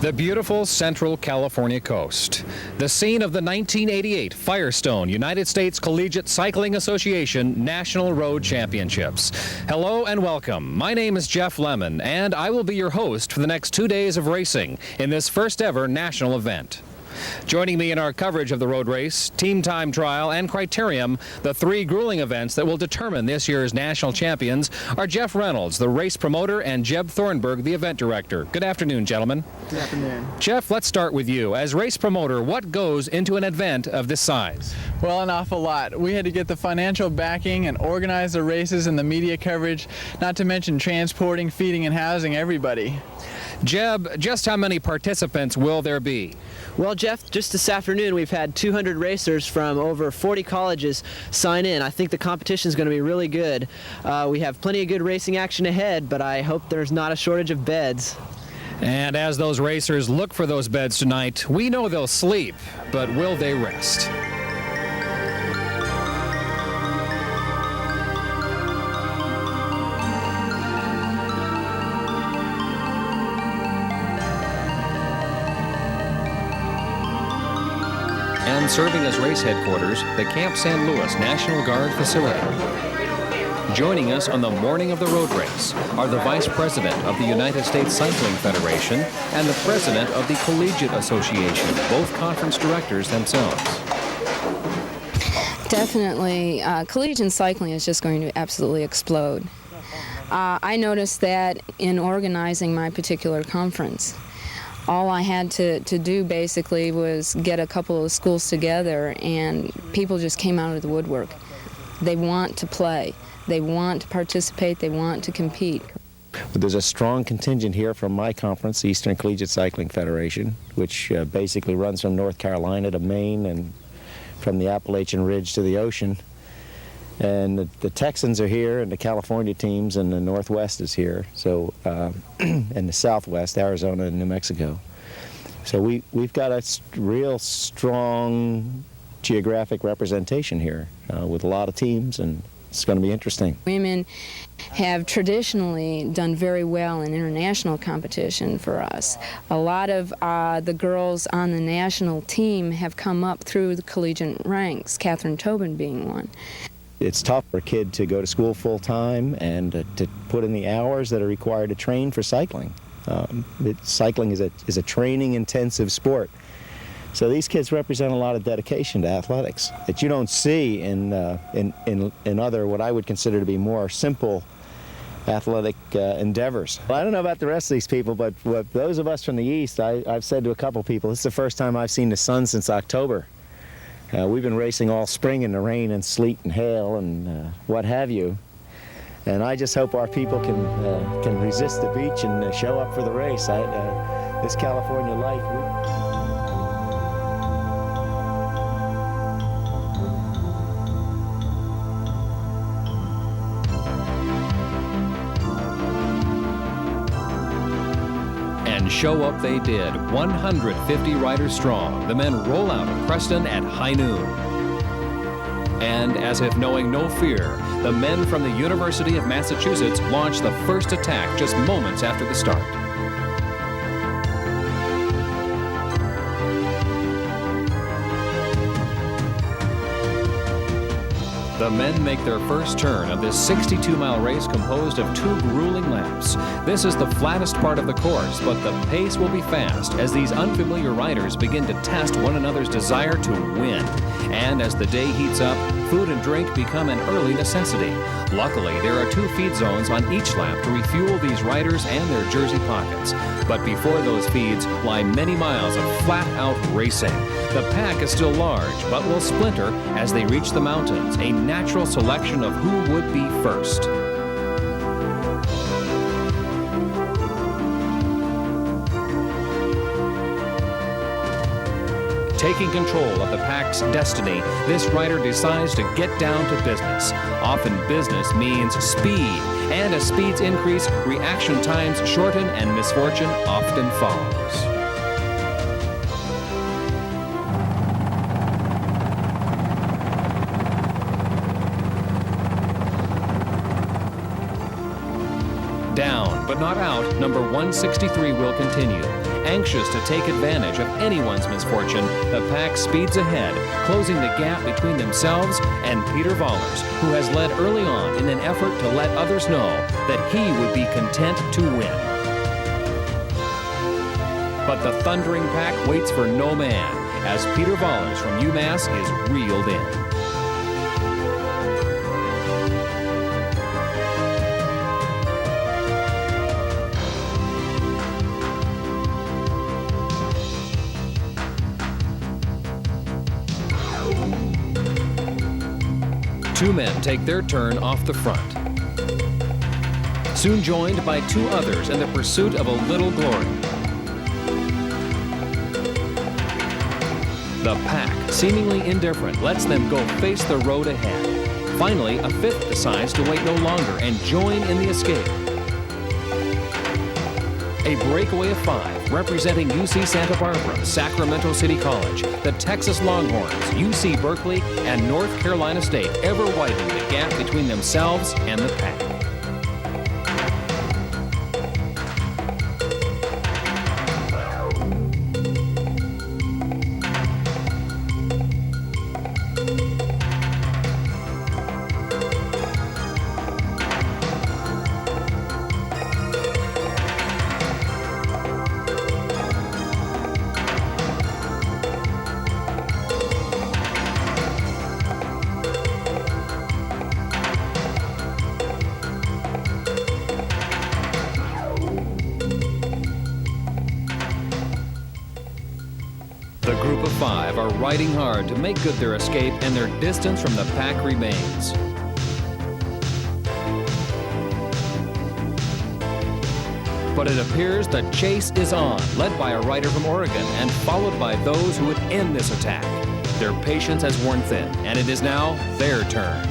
The beautiful Central California coast, the scene of the 1988 Firestone United States Collegiate Cycling Association National Road Championships. Hello and welcome. My name is Jeff Lemon, and I will be your host for the next 2 days of racing in this first ever national event. Joining me in our coverage of the road race, team time trial, and criterium, the three grueling events that will determine this year's national champions, are Jeff Reynolds, the race promoter, and Jeb Thornburg, the event director. Good afternoon, gentlemen. Good afternoon. Jeff, let's start with you. As race promoter, what goes into an event of this size? Well, an awful lot. We had to get the financial backing and organize the races and the media coverage, not to mention transporting, feeding, and housing everybody. Jeb, just how many participants will there be? Well, Jeff, just this afternoon we've had 200 racers from over 40 colleges sign in. I think the competition is going to be really good. We have plenty of good racing action ahead, but I hope there's not a shortage of beds. And as those racers look for those beds tonight, we know they'll sleep, but will they rest? And serving as race headquarters, the Camp San Luis National Guard facility. Joining us on the morning of the road race are the Vice President of the United States Cycling Federation and the President of the Collegiate Association, both conference directors themselves. Definitely, collegiate cycling is just going to absolutely explode. I noticed that in organizing my particular conference. All I had to do basically was get a couple of schools together, and people just came out of the woodwork. They want to play, they want to participate, they want to compete. There's a strong contingent here from my conference, the Eastern Collegiate Cycling Federation, which basically runs from North Carolina to Maine and from the Appalachian Ridge to the ocean. And the Texans are here, and the California teams, and the Northwest is here, so and the Southwest, Arizona and New Mexico. So we've got a real strong geographic representation here with a lot of teams, and it's going to be interesting. Women have traditionally done very well in international competition for us. A lot of the girls on the national team have come up through the collegiate ranks, Catherine Tobin being one. It's tough for a kid to go to school full-time and to put in the hours that are required to train for cycling. Cycling is a training-intensive sport. So these kids represent a lot of dedication to athletics that you don't see in other, what I would consider to be more simple athletic endeavors. Well, I don't know about the rest of these people, but those of us from the East, I've said to a couple people, this is the first time I've seen the sun since October. We've been racing all spring in the rain and sleet and hail and what have you. And I just hope our people can resist the beach and show up for the race. This California life. Show up they did, 150 riders strong. The men roll out of Creston at high noon. And as if knowing no fear, the men from the University of Massachusetts launch the first attack just moments after the start. The men make their first turn of this 62-mile race composed of 2 grueling laps. This is the flattest part of the course, but the pace will be fast as these unfamiliar riders begin to test one another's desire to win. And as the day heats up, food and drink become an early necessity. Luckily, there are 2 feed zones on each lap to refuel these riders and their jersey pockets. But before those feeds lie many miles of flat-out racing. The pack is still large, but will splinter as they reach the mountains, a natural selection of who would be first. Taking control of the pack's destiny, this rider decides to get down to business. Often business means speed, and as speeds increase, reaction times shorten and misfortune often follows. Down, but not out, number 163 will continue. Anxious to take advantage of anyone's misfortune, the pack speeds ahead, closing the gap between themselves and Peter Vollers, who has led early on in an effort to let others know that he would be content to win. But the thundering pack waits for no man, as Peter Vollers from UMass is reeled in. Two men take their turn off the front, soon joined by two others in the pursuit of a little glory. The pack, seemingly indifferent, lets them go face the road ahead. Finally, a fifth decides to wait no longer and join in the escape. A breakaway of 5, representing UC Santa Barbara, Sacramento City College, the Texas Longhorns, UC Berkeley, and North Carolina State, ever widening the gap between themselves and the pack. The group of 5 are riding hard to make good their escape, and their distance from the pack remains. But it appears the chase is on, led by a rider from Oregon and followed by those who would end this attack. Their patience has worn thin, and it is now their turn.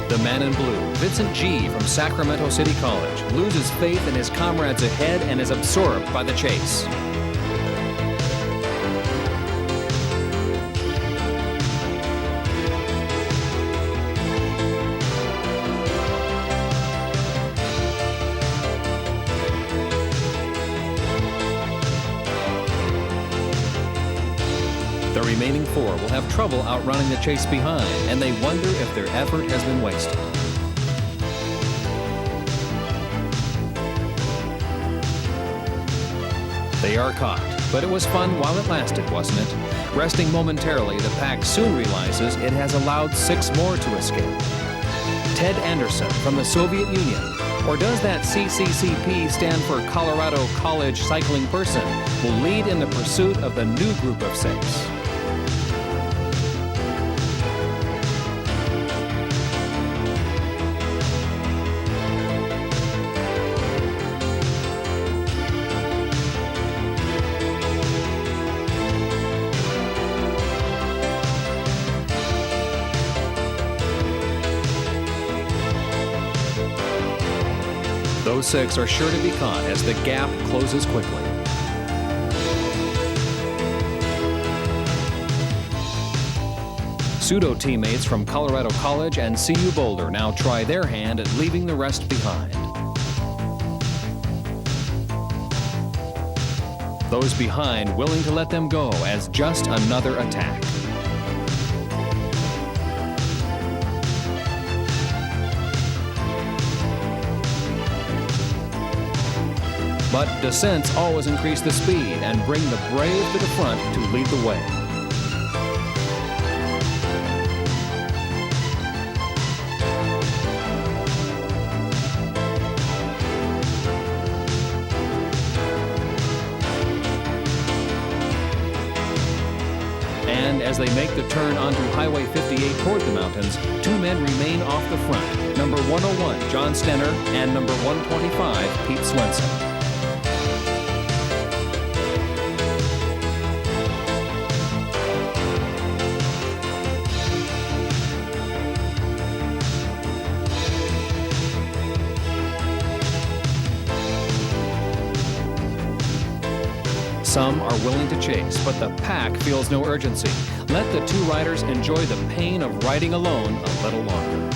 The man in blue, Vincent G. from Sacramento City College, loses faith in his comrades ahead and is absorbed by the chase. The remaining 4 will have trouble outrunning the chase behind, and they wonder if their effort has been wasted. They are caught, but it was fun while it lasted, wasn't it? Resting momentarily, the pack soon realizes it has allowed 6 more to escape. Ted Anderson from the Soviet Union, or does that CCCP stand for Colorado College Cycling Person, will lead in the pursuit of the new group of 6. Those 6 are sure to be caught as the gap closes quickly. Pseudo teammates from Colorado College and CU Boulder now try their hand at leaving the rest behind. Those behind willing to let them go as just another attack. But descents always increase the speed and bring the brave to the front to lead the way. And as they make the turn onto Highway 58 toward the mountains, 2 men remain off the front. Number 101, John Stenner, and number 125, Pete Swenson. Some are willing to chase, but the pack feels no urgency. Let the two riders enjoy the pain of riding alone a little longer.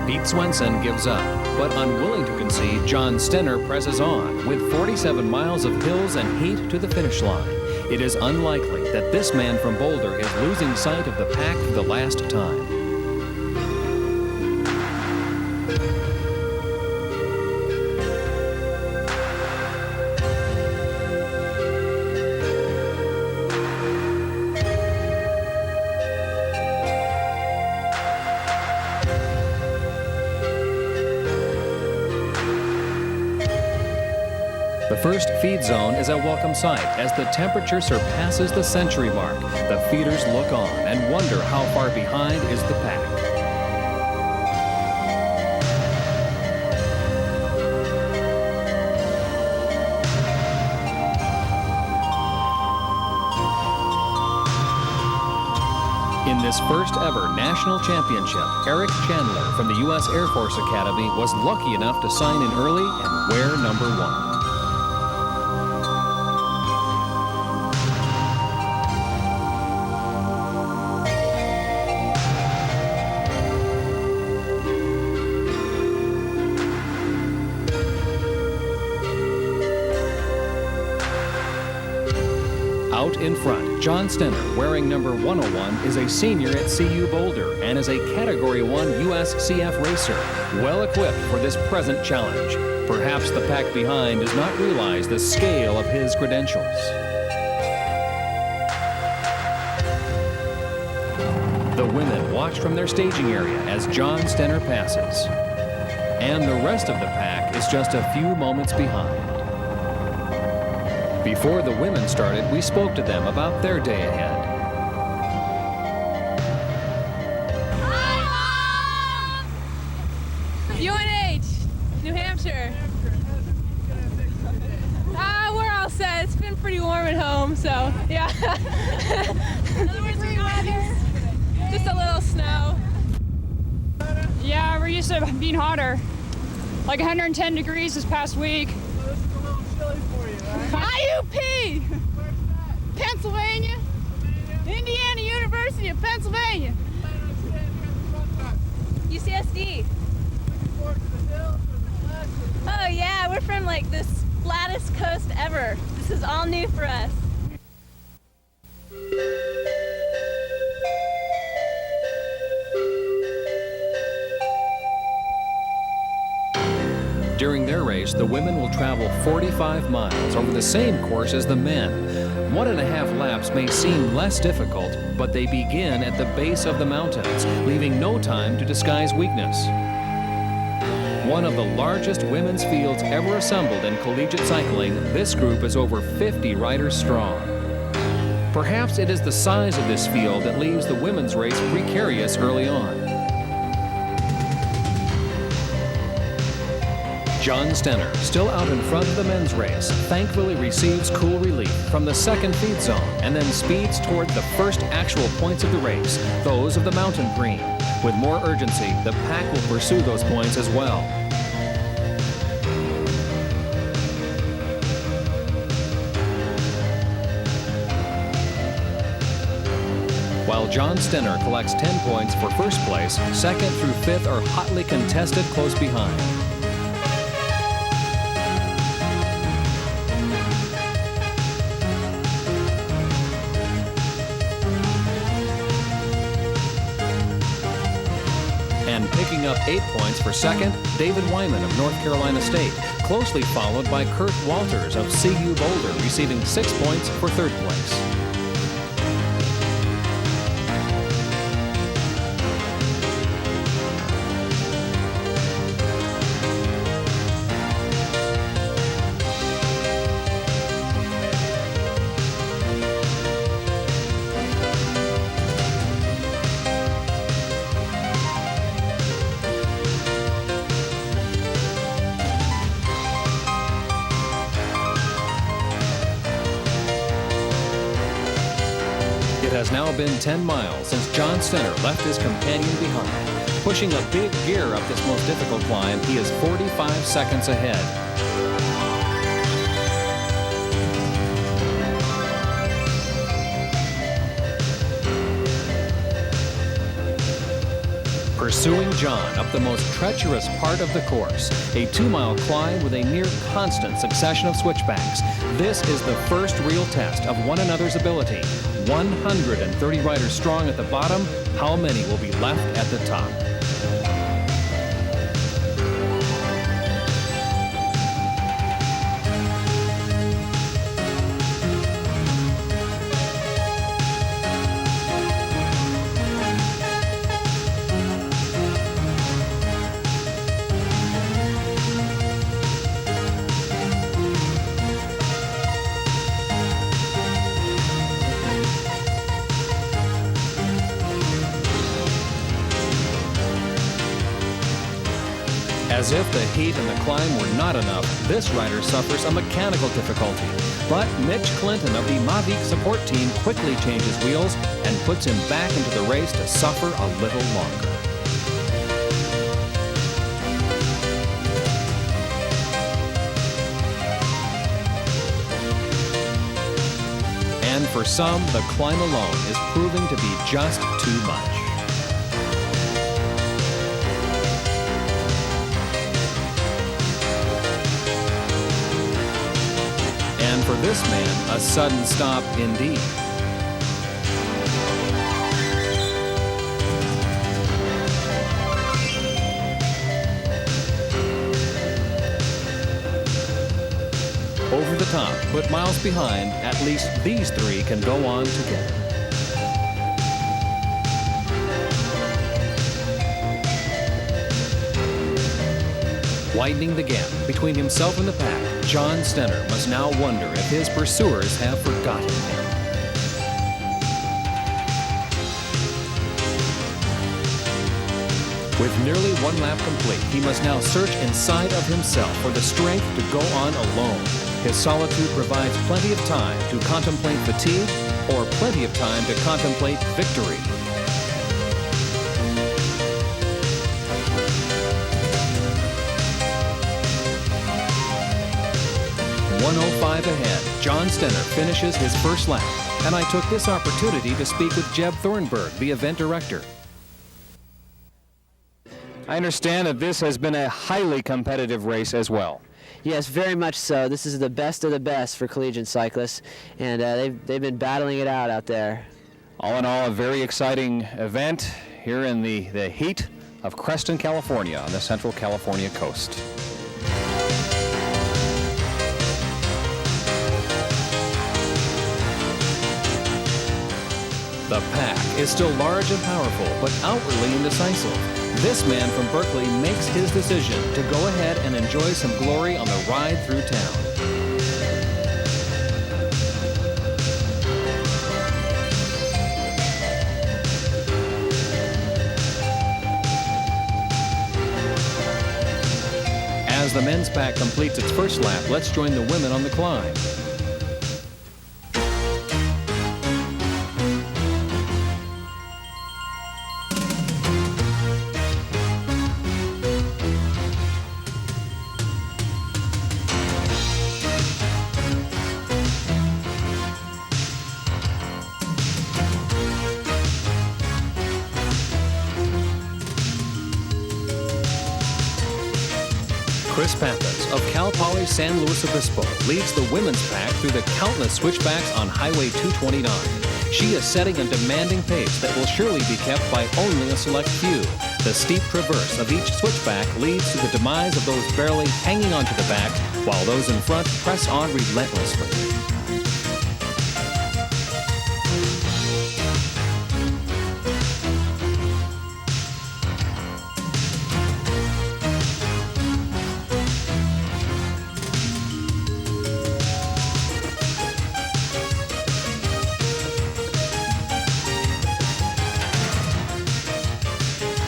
Pete Swenson gives up, but unwilling to concede, John Stenner presses on with 47 miles of hills and heat to the finish line. It is unlikely that this man from Boulder is losing sight of the pack for the last time. The first feed zone is a welcome sight as the temperature surpasses the century mark. The feeders look on and wonder how far behind is the pack. In this first ever national championship, Eric Chandler from the U.S. Air Force Academy was lucky enough to sign in early and wear number 1. Out in front, John Stenner, wearing number 101, is a senior at CU Boulder and is a Category 1 USCF racer, well equipped for this present challenge. Perhaps the pack behind does not realize the scale of his credentials. The women watch from their staging area as John Stenner passes. And the rest of the pack is just a few moments behind. Before the women started, we spoke to them about their day ahead. UNH, New Hampshire. We're all set. It's been pretty warm at home, so yeah. Just a little snow. Yeah, we're used to being hotter. Like 110 degrees this past week. IUP! Pennsylvania. Indiana University of Pennsylvania. UCSD. Oh yeah, we're from like the flattest coast ever. This is all new for us. During their race, the women will travel 45 miles over the same course as the men. 1.5 laps may seem less difficult, but they begin at the base of the mountains, leaving no time to disguise weakness. One of the largest women's fields ever assembled in collegiate cycling, this group is over 50 riders strong. Perhaps it is the size of this field that leaves the women's race precarious early on. John Stenner, still out in front of the men's race, thankfully receives cool relief from the second feed zone and then speeds toward the first actual points of the race, those of the mountain green. With more urgency, the pack will pursue those points as well. While John Stenner collects 10 points for first place, second through fifth are hotly contested close behind. And picking up 8 points for second, David Wyman of North Carolina State, closely followed by Kurt Walters of CU Boulder, receiving 6 points for third place. has now been 10 miles since John Stenner left his companion behind. Pushing a big gear up this most difficult climb, he is 45 seconds ahead. Pursuing John up the most treacherous part of the course, a 2-mile climb with a near constant succession of switchbacks. This is the first real test of one another's ability. 130 riders strong at the bottom. How many will be left at the top? As if the heat and the climb were not enough, this rider suffers a mechanical difficulty. But Mitch Clinton of the Mavic support team quickly changes wheels and puts him back into the race to suffer a little longer. And for some, the climb alone is proving to be just too much. For this man, a sudden stop indeed. Over the top, but miles behind, at least these three can go on together. Widening the gap between himself and the pack, John Stenner must now wonder if his pursuers have forgotten him. With nearly 1 lap complete, he must now search inside of himself for the strength to go on alone. His solitude provides plenty of time to contemplate fatigue or plenty of time to contemplate victory. 105 ahead, John Stenner finishes his first lap, and I took this opportunity to speak with Jeb Thornburg, the event director. I understand that this has been a highly competitive race as well. Yes, very much so. This is the best of the best for collegiate cyclists, and they've been battling it out there. All in all, a very exciting event here in the heat of Creston, California, on the Central California coast. The pack is still large and powerful, but outwardly indecisive. This man from Berkeley makes his decision to go ahead and enjoy some glory on the ride through town. As the men's pack completes its first lap, let's join the women on the climb. Chris Pappas of Cal Poly San Luis Obispo leads the women's pack through the countless switchbacks on Highway 229. She is setting a demanding pace that will surely be kept by only a select few. The steep traverse of each switchback leads to the demise of those barely hanging onto the back, while those in front press on relentlessly.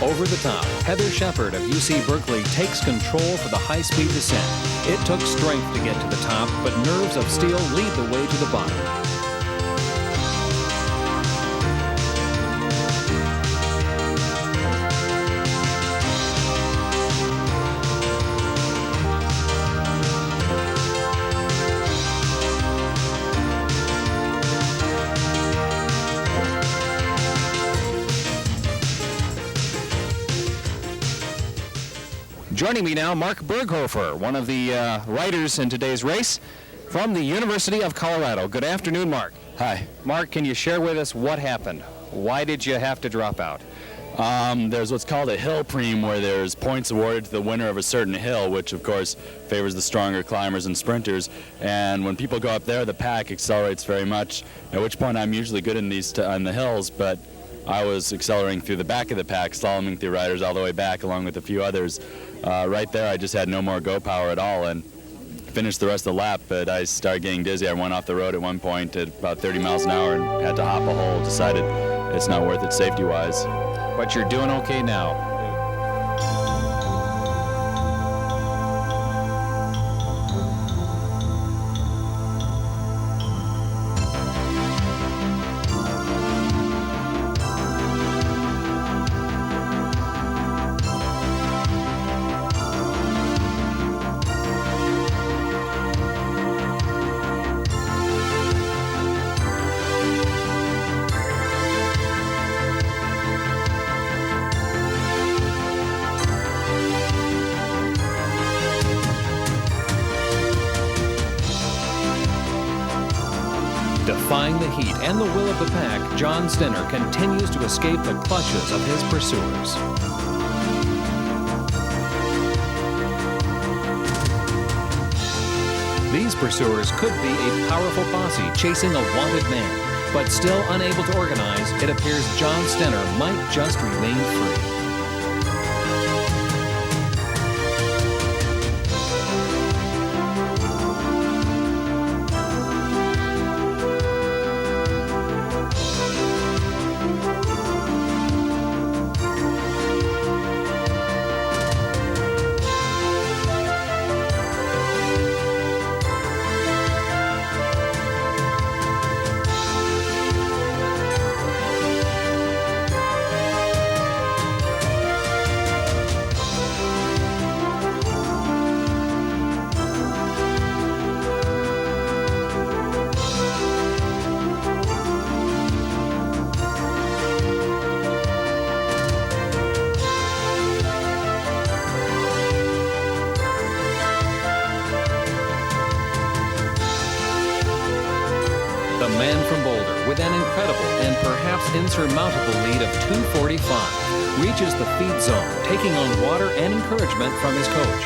Over the top, Heather Shepard of UC Berkeley takes control for the high-speed descent. It took strength to get to the top, but nerves of steel lead the way to the bottom. Joining me now, Mark Berghofer, one of the riders in today's race from the University of Colorado. Good afternoon, Mark. Hi. Mark, can you share with us what happened? Why did you have to drop out? There's what's called a hill preem, where there's points awarded to the winner of a certain hill, which of course favors the stronger climbers and sprinters. And when people go up there, the pack accelerates very much, at which point I'm usually good in these on the hills, but I was accelerating through the back of the pack, slaloming through riders all the way back along with a few others. Right there, I just had no more go power at all and finished the rest of the lap, but I started getting dizzy. I went off the road at one point at about 30 miles an hour and had to hop a hole. Decided it's not worth it safety-wise. But you're doing okay now. Defying the heat and the will of the pack, John Stenner continues to escape the clutches of his pursuers. These pursuers could be a powerful posse chasing a wanted man, but still unable to organize, it appears John Stenner might just remain free. The man from Boulder, with an incredible and perhaps insurmountable lead of 2:45, reaches the feed zone, taking on water and encouragement from his coach.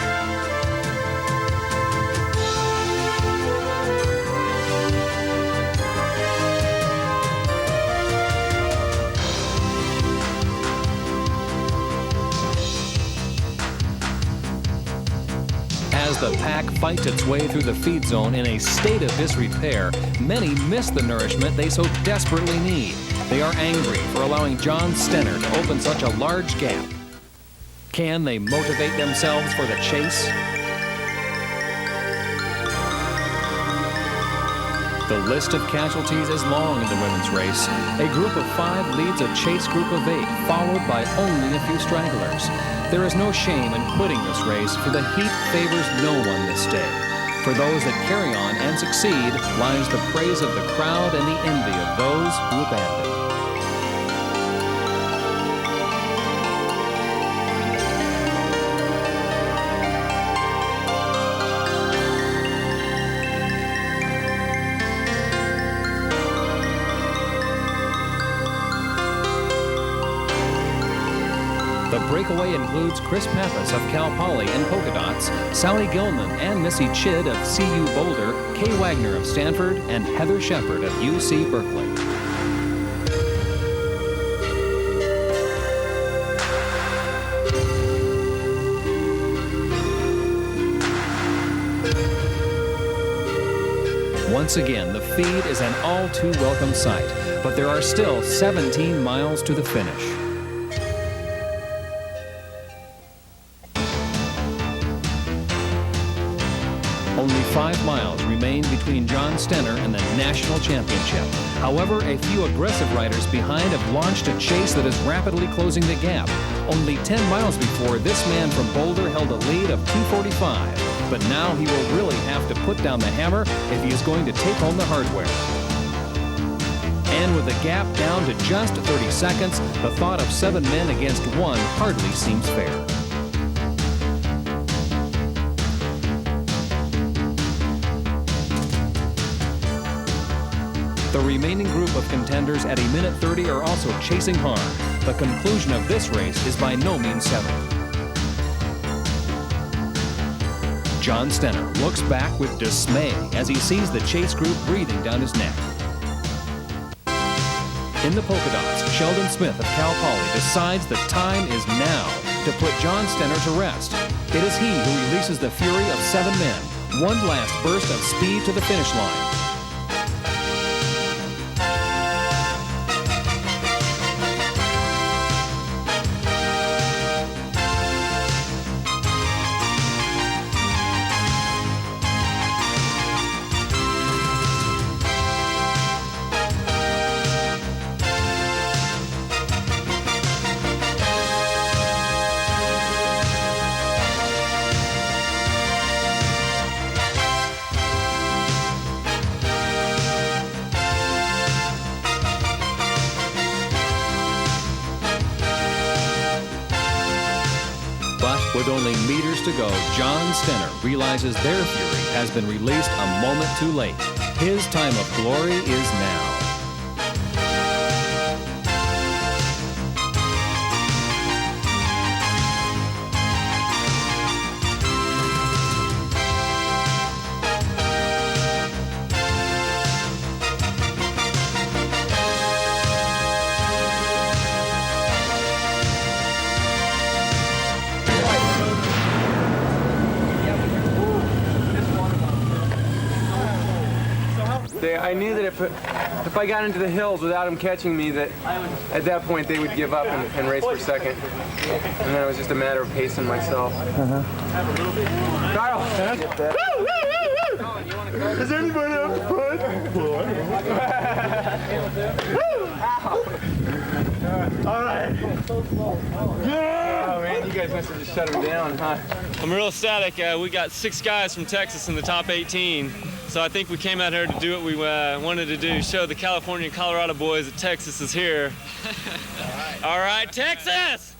As the pack fights its way through the feed zone in a state of disrepair, many miss the nourishment they so desperately need. They are angry for allowing John Stenner to open such a large gap. Can they motivate themselves for the chase? The list of casualties is long in the women's race. A group of 5 leads a chase group of 8, followed by only a few stragglers. There is no shame in quitting this race, for the heat favors no one this day. For those that carry on and succeed lies the praise of the crowd and the envy of those who abandon. The breakaway includes Chris Pappas of Cal Poly and Polka Dots, Sally Gilman and Missy Chid of CU Boulder, Kay Wagner of Stanford, and Heather Shepard of UC Berkeley. Once again, the feed is an all too welcome sight, but there are still 17 miles to the finish. Only 5 miles remain between John Stenner and the national championship. However, a few aggressive riders behind have launched a chase that is rapidly closing the gap. Only 10 miles before, this man from Boulder held a lead of 2:45. But now he will really have to put down the hammer if he is going to take home the hardware. And with the gap down to just 30 seconds, the thought of 7 men against 1 hardly seems fair. The remaining group of contenders at 1:30 are also chasing hard. The conclusion of this race is by no means settled. John Stenner looks back with dismay as he sees the chase group breathing down his neck. In the polka dots, Sheldon Smith of Cal Poly decides the time is now to put John Stenner to rest. It is he who releases the fury of 7 men. One last burst of speed to the finish line. With only meters to go, John Stenner realizes their fury has been released a moment too late. His time of glory is now. I knew that if I got into the hills without them catching me, that at that point they would give up and race for second. And then it was just a matter of pacing myself. Kyle! Is anybody up front? All right. Yeah! Oh man, you guys must have just shut him down, huh? I'm real ecstatic. We got 6 guys from Texas in the top 18. So I think we came out here to do what we wanted to do, show the California and Colorado boys that Texas is here. All right, Texas!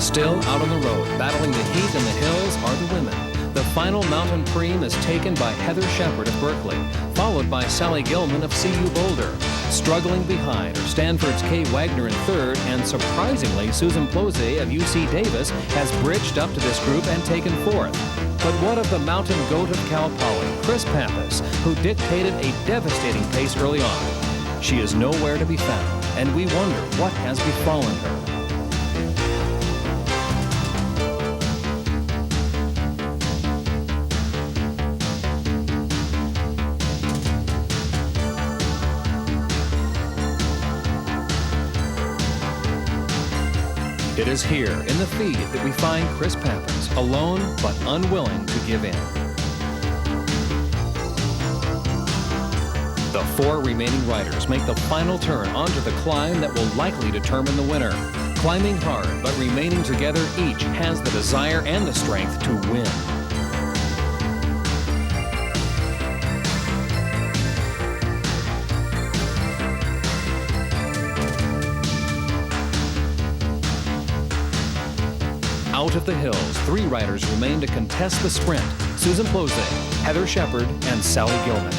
Still out on the road, battling the heat and the hills are the women. The final mountain preem is taken by Heather Shepard of Berkeley, followed by Sally Gilman of CU Boulder. Struggling behind are Stanford's Kay Wagner in third, and surprisingly, Susan Plose of UC Davis has bridged up to this group and taken fourth. But what of the mountain goat of Cal Poly, Chris Pappas, who dictated a devastating pace early on? She is nowhere to be found, and we wonder what has befallen her. It is here in the feed that we find Chris Pappas, alone but unwilling to give in. The 4 remaining riders make the final turn onto the climb that will likely determine the winner. Climbing hard but remaining together, each has the desire and the strength to win. Out of the hills, 3 riders remain to contest the sprint: Susan Plose, Heather Shepard, and Sally Gilman.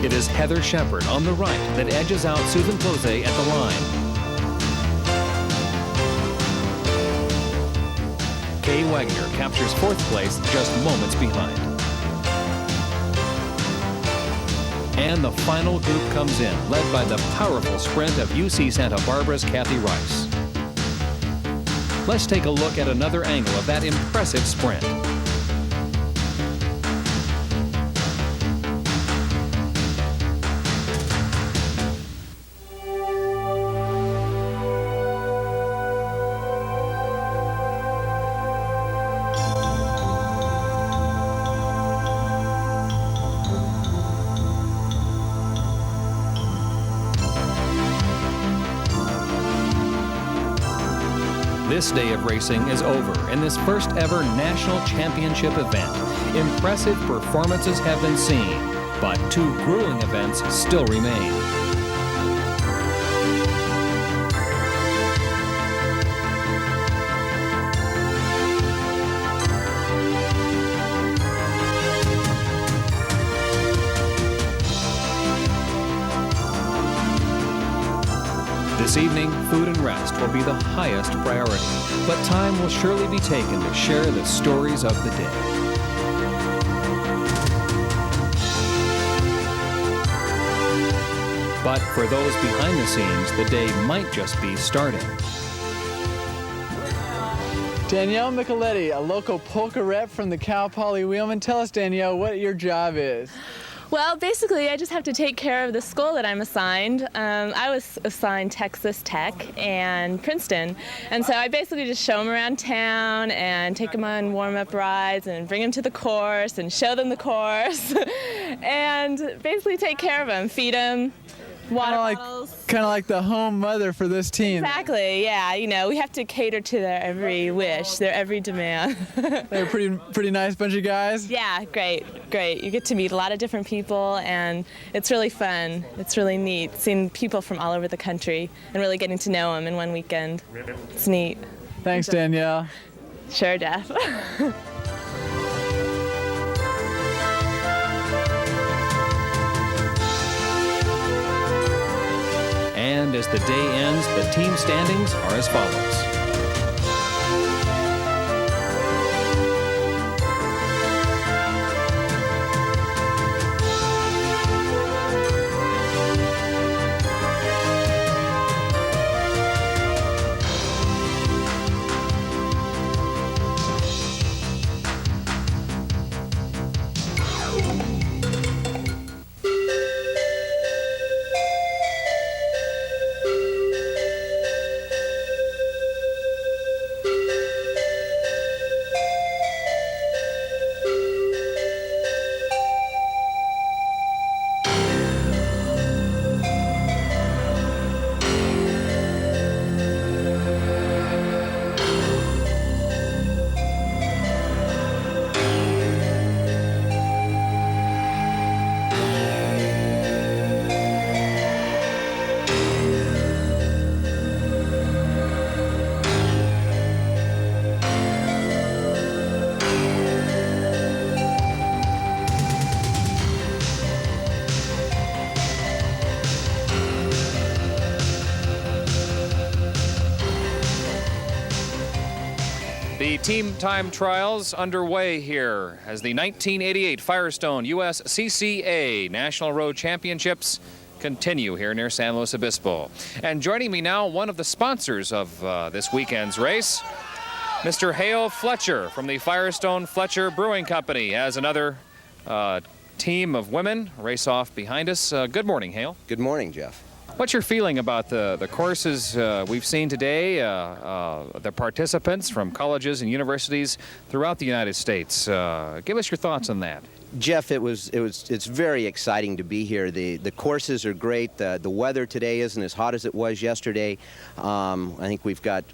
It is Heather Shepard on the right that edges out Susan Plose at the line. Kay Wagner captures 4th place, just moments behind. And the final group comes in, led by the powerful sprint of UC Santa Barbara's Kathy Rice. Let's take a look at another angle of that impressive sprint. This day of racing is over in this first ever national championship event. Impressive performances have been seen, but 2 grueling events still remain. This evening, food and rest will be the highest priority, but time will surely be taken to share the stories of the day. But for those behind the scenes, the day might just be starting. Danielle Micheletti, a local polka rep from the Cal Poly Wheelman. Tell us, Danielle, what your job is. Well, basically, I just have to take care of the school that I'm assigned. I was assigned Texas Tech and Princeton, and so I basically just show them around town and take them on warm-up rides and bring them to the course and show them the course and basically take care of them, feed them, water bottles. Kind of like the home mother for this team. Exactly, yeah. You know, we have to cater to their every wish, their every demand. They're a pretty nice bunch of guys. Yeah, great. You get to meet a lot of different people, and it's really fun. It's really neat seeing people from all over the country and really getting to know them in one weekend. It's neat. Thanks, Danielle. Sure, Jeff. And as the day ends, the team standings are as follows. The team time trials underway here as the 1988 Firestone USCCA National Road Championships continue here near San Luis Obispo. And joining me now, one of the sponsors of this weekend's race, Mr. Hale Fletcher from the Firestone Fletcher Brewing Company, as another team of women race off behind us. Good morning, Hale. Good morning, Jeff. What's your feeling about the courses we've seen today, the participants from colleges and universities throughout the United States? Give us your thoughts on that. Jeff, it's very exciting to be here. The courses are great. The weather today isn't as hot as it was yesterday. I think we've got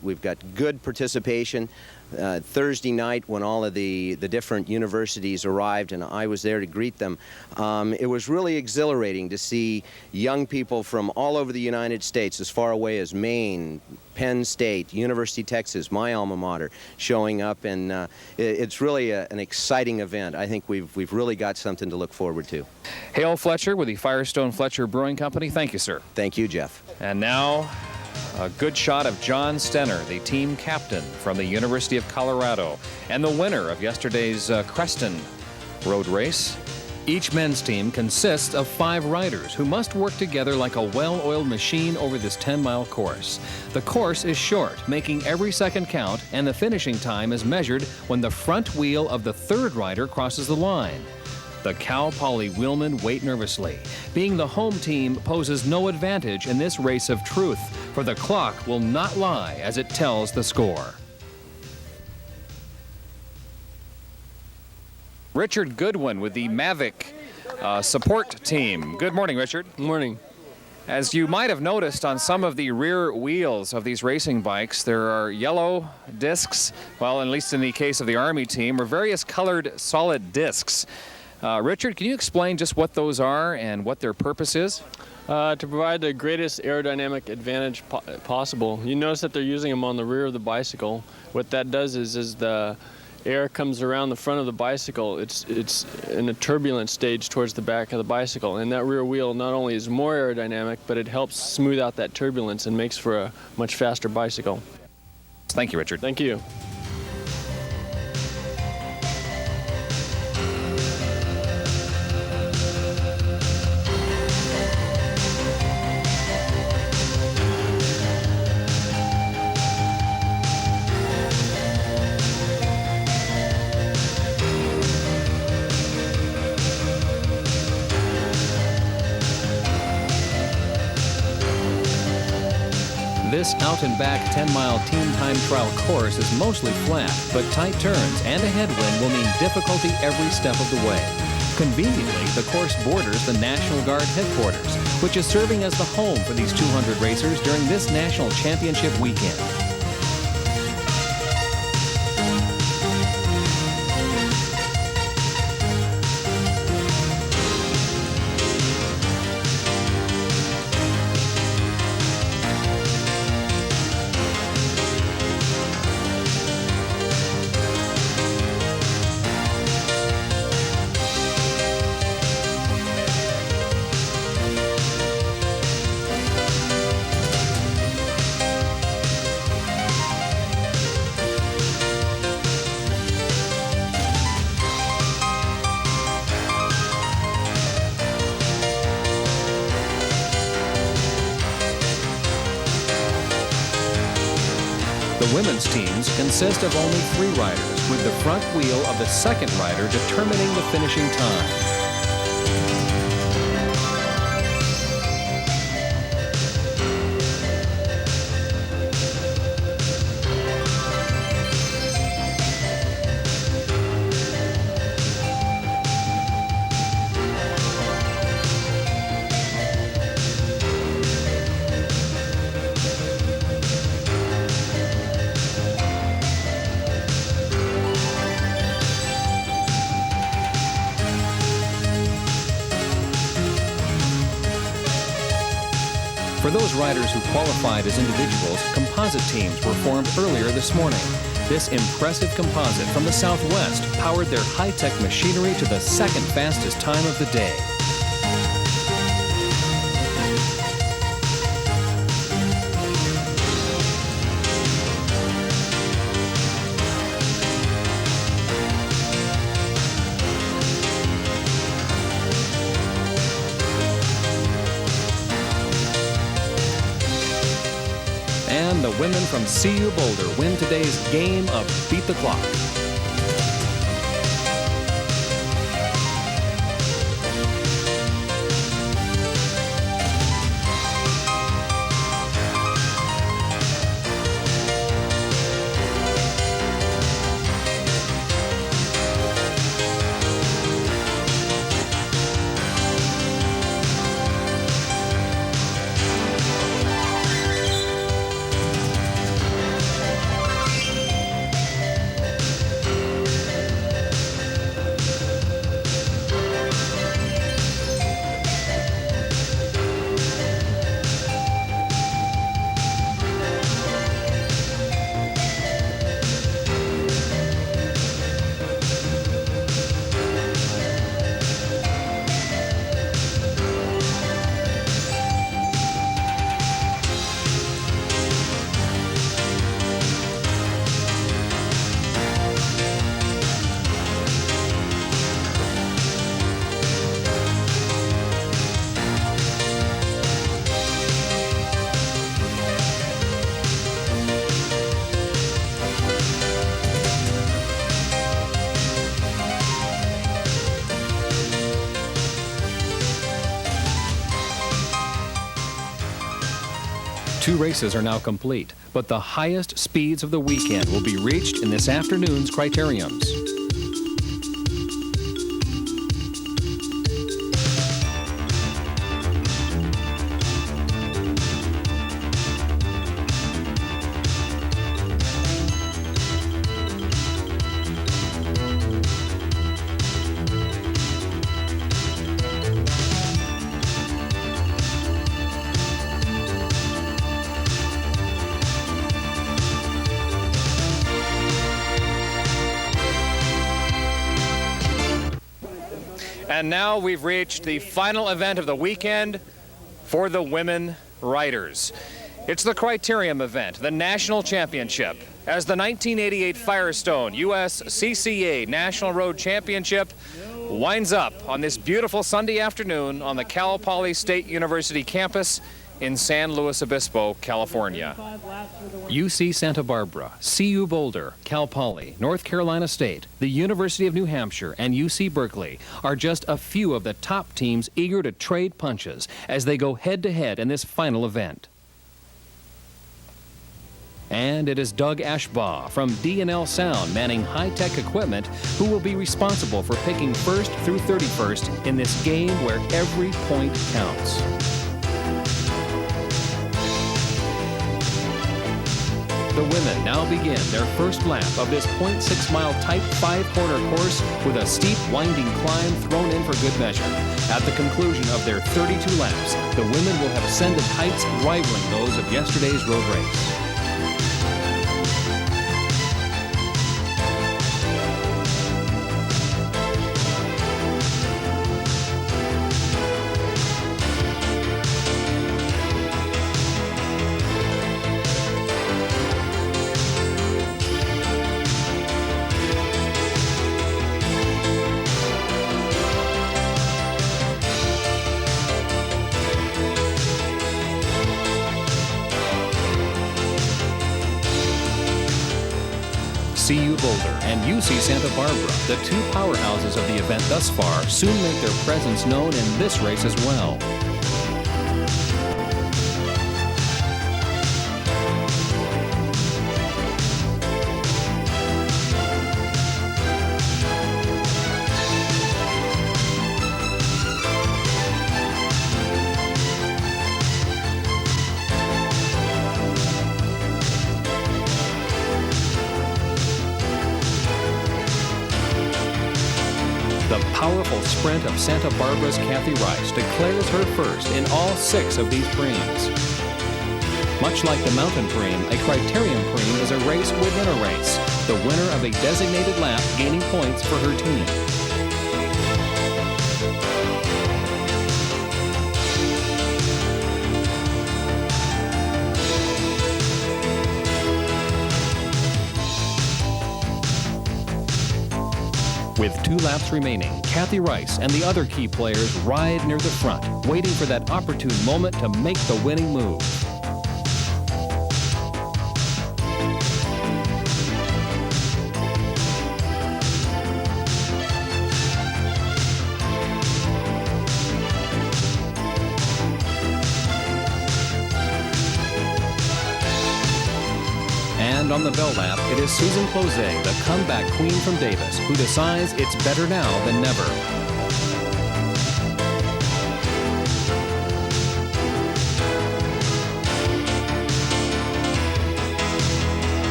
good participation. Thursday night, when all of the different universities arrived and I was there to greet them, it was really exhilarating to see young people from all over the United States, as far away as Maine, Penn State, University of Texas, my alma mater, showing up, and it's really an exciting event. I think we've really got something to look forward to. Hale Fletcher with the Firestone Fletcher Brewing Company. Thank you, sir. Thank you, Jeff. And now, a good shot of John Stenner, the team captain from the University of Colorado and the winner of yesterday's Creston road race. Each men's team consists of 5 riders who must work together like a well-oiled machine over this 10-mile course. The course is short, making every second count, and the finishing time is measured when the front wheel of the 3rd rider crosses the line. The Cal Poly Wheelmen wait nervously. Being the home team poses no advantage in this race of truth, for the clock will not lie as it tells the score. Richard Goodwin with the Mavic support team. Good morning, Richard. Good morning. As you might have noticed on some of the rear wheels of these racing bikes, there are yellow discs, well, at least in the case of the Army team, or various colored solid discs. Richard, can you explain just what those are and what their purpose is? To provide the greatest aerodynamic advantage possible. You notice that they're using them on the rear of the bicycle. What that does is the air comes around the front of the bicycle. It's in a turbulent stage towards the back of the bicycle, and that rear wheel not only is more aerodynamic, but it helps smooth out that turbulence and makes for a much faster bicycle. Thank you, Richard. Thank you. This out-and-back 10-mile team time trial course is mostly flat, but tight turns and a headwind will mean difficulty every step of the way. Conveniently, the course borders the National Guard headquarters, which is serving as the home for these 200 racers during this national championship weekend. The women's teams consist of only 3 riders, with the front wheel of the second rider determining the finishing time. For those riders who qualified as individuals, composite teams were formed earlier this morning. This impressive composite from the Southwest powered their high-tech machinery to the second fastest time of the day. And the women from CU Boulder win today's game of Beat the Clock. Two races are now complete, but the highest speeds of the weekend will be reached in this afternoon's criteriums. And now we've reached the final event of the weekend for the women riders. It's the criterium event, the national championship, as the 1988 Firestone USCCA National Road Championship winds up on this beautiful Sunday afternoon on the Cal Poly State University campus in San Luis Obispo, California. UC Santa Barbara, CU Boulder, Cal Poly, North Carolina State, the University of New Hampshire, and UC Berkeley are just a few of the top teams eager to trade punches as they go head-to-head in this final event. And it is Doug Ashbaugh from D&L Sound manning high-tech equipment who will be responsible for picking 1st through 31st in this game where every point counts. The women now begin their first lap of this 0.6-mile tight 5-corner course with a steep, winding climb thrown in for good measure. At the conclusion of their 32 laps, the women will have ascended heights rivaling those of yesterday's road race. CU Boulder and UC Santa Barbara, the two powerhouses of the event thus far, soon make their presence known in this race as well. The powerful sprint of Santa Barbara's Kathy Rice declares her first in all 6 of these preems. Much like the mountain preem, a criterium preem is a race within a race, the winner of a designated lap gaining points for her team. With 2 laps remaining, Kathy Rice and the other key players ride near the front, waiting for that opportune moment to make the winning move. And on the bell lap, it is Susan Close, the comeback queen from Davis, who decides it's better now than never.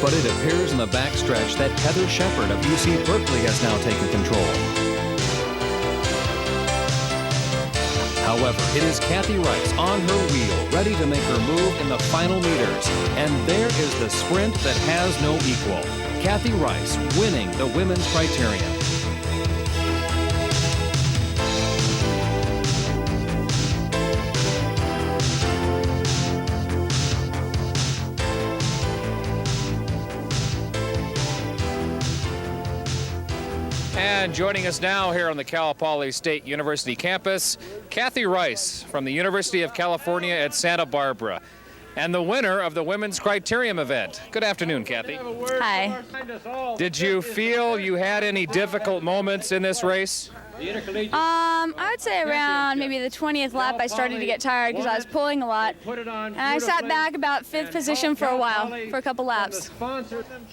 But it appears in the backstretch that Heather Shepard of UC Berkeley has now taken control. However, it is Kathy Rice on her wheel, ready to make her move in the final meters. And there is the sprint that has no equal. Kathy Rice winning the women's criterium. And joining us now here on the Cal Poly State University campus, Kathy Rice from the University of California at Santa Barbara, and the winner of the women's criterium event. Good afternoon, Kathy. Hi. Did you feel you had any difficult moments in this race? I would say around maybe the 20th lap I started to get tired because I was pulling a lot. And I sat back about 5th position for a while, for a couple laps.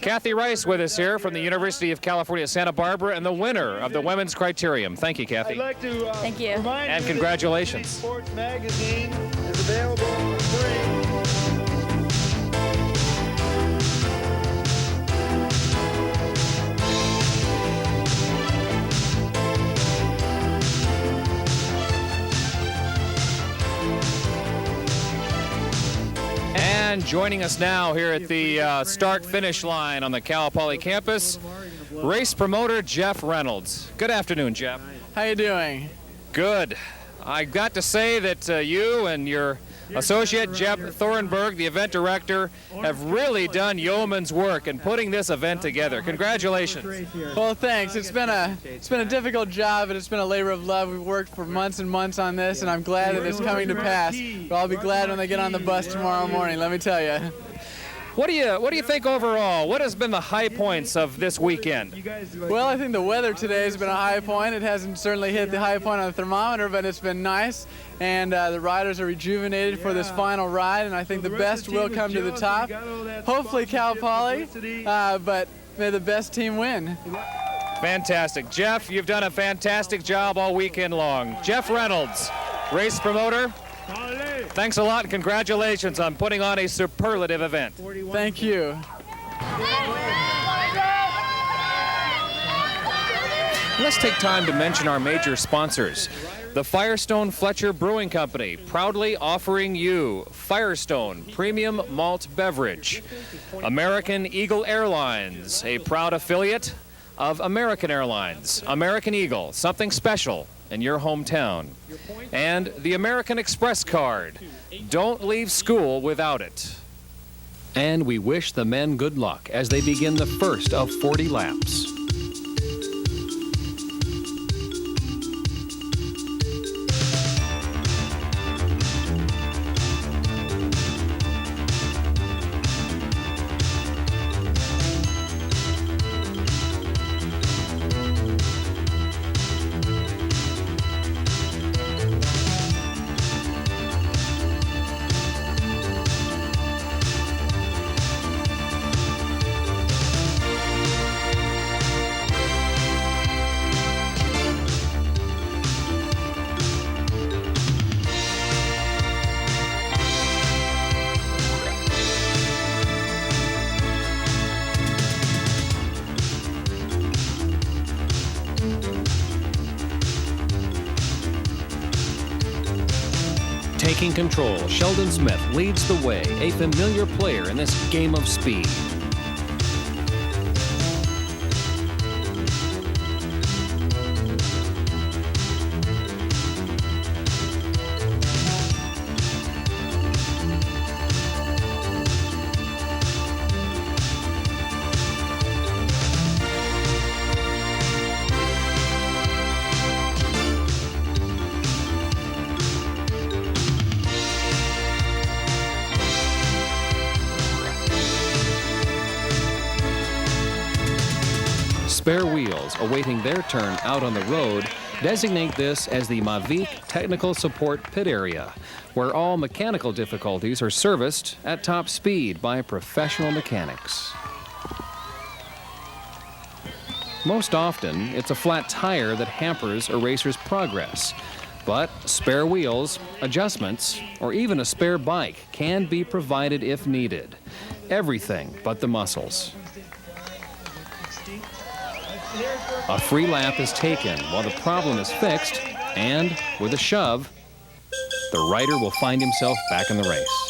Kathy Rice with us here from the University of California at Santa Barbara and the winner of the women's criterium. Thank you, Kathy. Thank you. And congratulations. Sports magazine is available for free. And joining us now here at the start-finish line on the Cal Poly campus, race promoter Jeff Reynolds. Good afternoon, Jeff. How you doing? Good. I got to say that you and your associate, Jeb Thorenberg, the event director, have really done yeoman's work in putting this event together. Congratulations. Well, thanks. It's been a difficult job, but it's been a labor of love. We've worked for months and months on this, and I'm glad that it's coming to pass. But I'll be glad when they get on the bus tomorrow morning, let me tell you. What do you think overall? What has been the high points of this weekend? Well, I think the weather today has been a high point. It hasn't certainly hit the high point on the thermometer, but it's been nice. And the riders are rejuvenated for this final ride, and I think the best will come to the top. Hopefully Cal Poly, but may the best team win. Fantastic. Jeff, you've done a fantastic job all weekend long. Jeff Reynolds, race promoter. Thanks a lot and congratulations on putting on a superlative event. Thank you. Let's take time to mention our major sponsors. The Firestone Fletcher Brewing Company, proudly offering you Firestone Premium Malt Beverage. American Eagle Airlines, a proud affiliate of American Airlines. American Eagle, something special in your hometown. And the American Express card. Don't leave school without it. And we wish the men good luck as they begin the first of 40 laps. Taking control, Sheldon Smith leads the way, a familiar player in this game of speed. Spare wheels awaiting their turn out on the road designate this as the Mavic Technical Support Pit Area, where all mechanical difficulties are serviced at top speed by professional mechanics. Most often, it's a flat tire that hampers a racer's progress, but spare wheels, adjustments, or even a spare bike can be provided if needed. Everything but the muscles. A free lap is taken while the problem is fixed, and with a shove, the rider will find himself back in the race.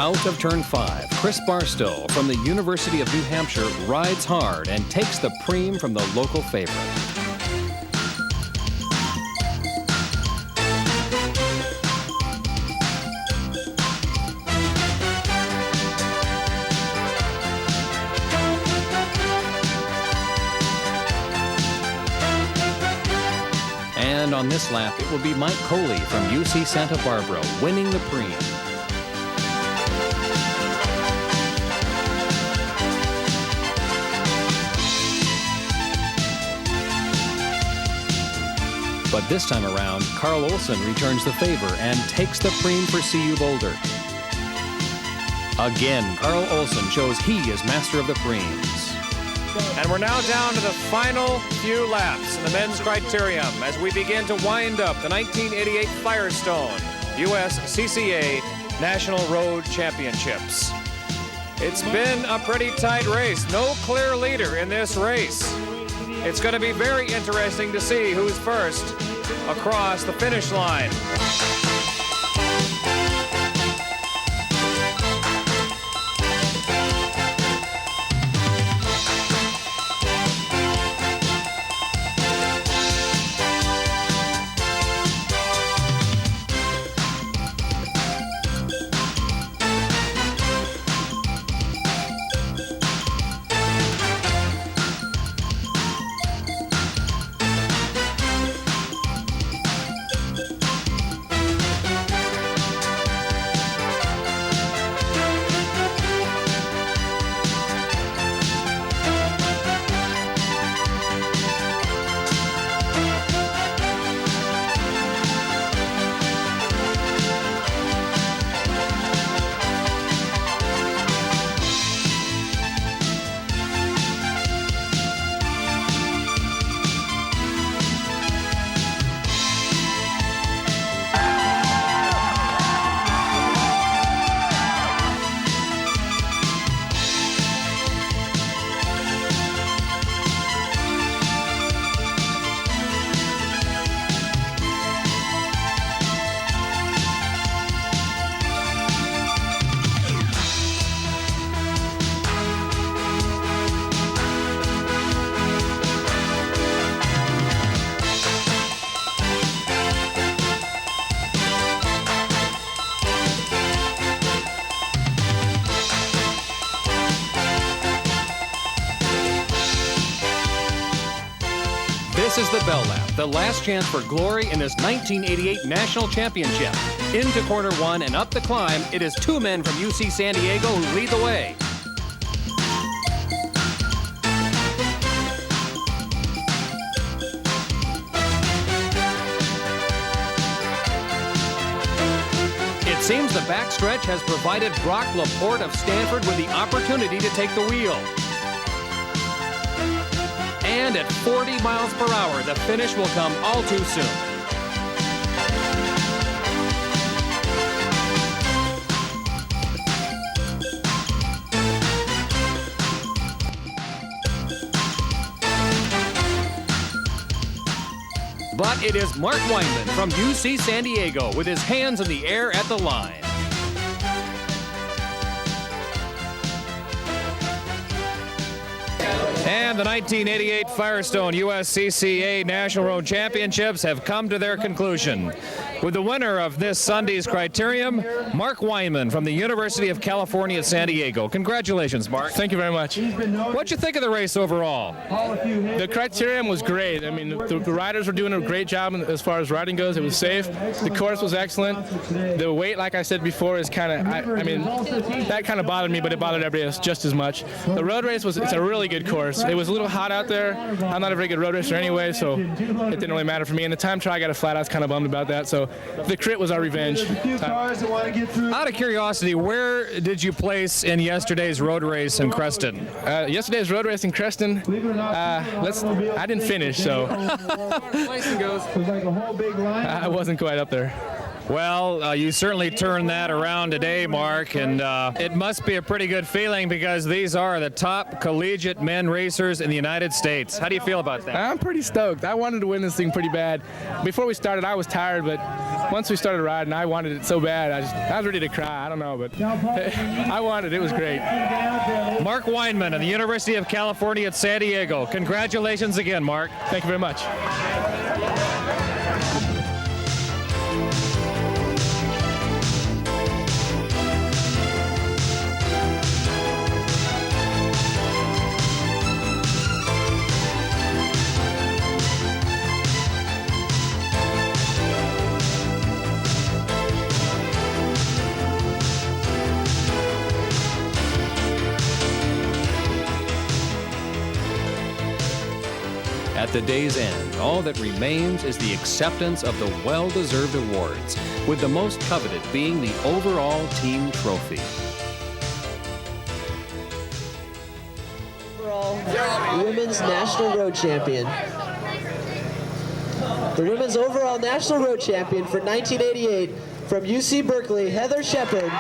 Out of turn 5, Chris Barstow from the University of New Hampshire rides hard and takes the preem from the local favorite. And on this lap, it will be Mike Coley from UC Santa Barbara winning the preem. this time around, Carl Olson returns the favor and takes the preem for CU Boulder. Again, Carl Olson shows he is master of the preems. And we're now down to the final few laps in the men's criterium as we begin to wind up the 1988 Firestone USCCA National Road Championships. It's been a pretty tight race. No clear leader in this race. It's going to be very interesting to see who's first across the finish line. This is the Bell Lap, the last chance for glory in this 1988 National Championship. Into corner one and up the climb, it is two men from UC San Diego who lead the way. It seems the backstretch has provided Brock Laporte of Stanford with the opportunity to take the wheel. And at 40 miles per hour, the finish will come all too soon. But it is Mark Weinman from UC San Diego with his hands in the air at the line. And the 1988 Firestone USCCA National Road Championships have come to their conclusion, with the winner of this Sunday's criterium, Mark Weinman from the University of California at San Diego. Congratulations, Mark. Thank you very much. What'd you think of the race overall? The criterium was great. I mean, the riders were doing a great job as far as riding goes. It was safe. The course was excellent. The weight, like I said before, is kind of, I mean, that kind of bothered me, but it bothered everybody else just as much. The road race it's a really good course. It was a little hot out there. I'm not a very good road racer anyway, so it didn't really matter for me. And the time trial I got a flat. I was kind of bummed about that. So the crit was our revenge. Out of curiosity, where did you place in yesterday's road race in Creston? Yesterday's road race in Creston, I didn't finish, so I wasn't quite up there. Well, you certainly turned that around today, Mark, and it must be a pretty good feeling because these are the top collegiate men racers in the United States. How do you feel about that? I'm pretty stoked. I wanted to win this thing pretty bad. Before we started, I was tired, but once we started riding, I wanted it so bad. I was ready to cry. I don't know, but I wanted it. It was great. Mark Weinman of the University of California at San Diego. Congratulations again, Mark. Thank you very much. At the day's end, all that remains is the acceptance of the well-deserved awards, with the most coveted being the overall team trophy. Overall Women's National Road Champion. The Women's Overall National Road Champion for 1988 from UC Berkeley, Heather Shepard.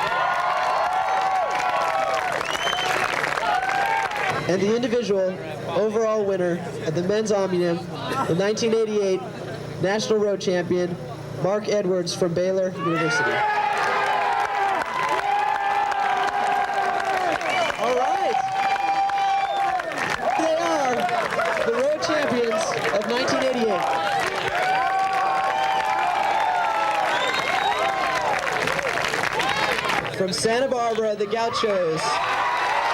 And the individual overall winner of the men's Omnium, the 1988 National Road Champion, Mark Edwards from Baylor University. All right. They are the road champions of 1988. From Santa Barbara, the Gauchos.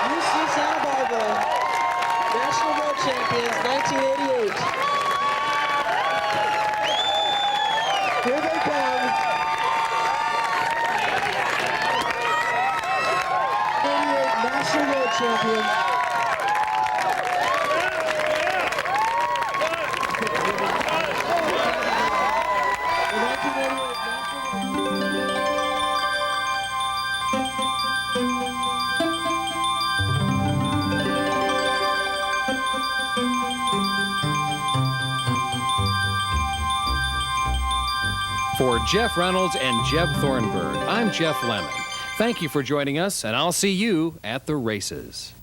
UC Santa Barbara, National Road Champions, 1988. Here they come. 88 National Road Champions. For Jeff Reynolds and Jeb Thornburg, I'm Jeff Lemon. Thank you for joining us, and I'll see you at the races.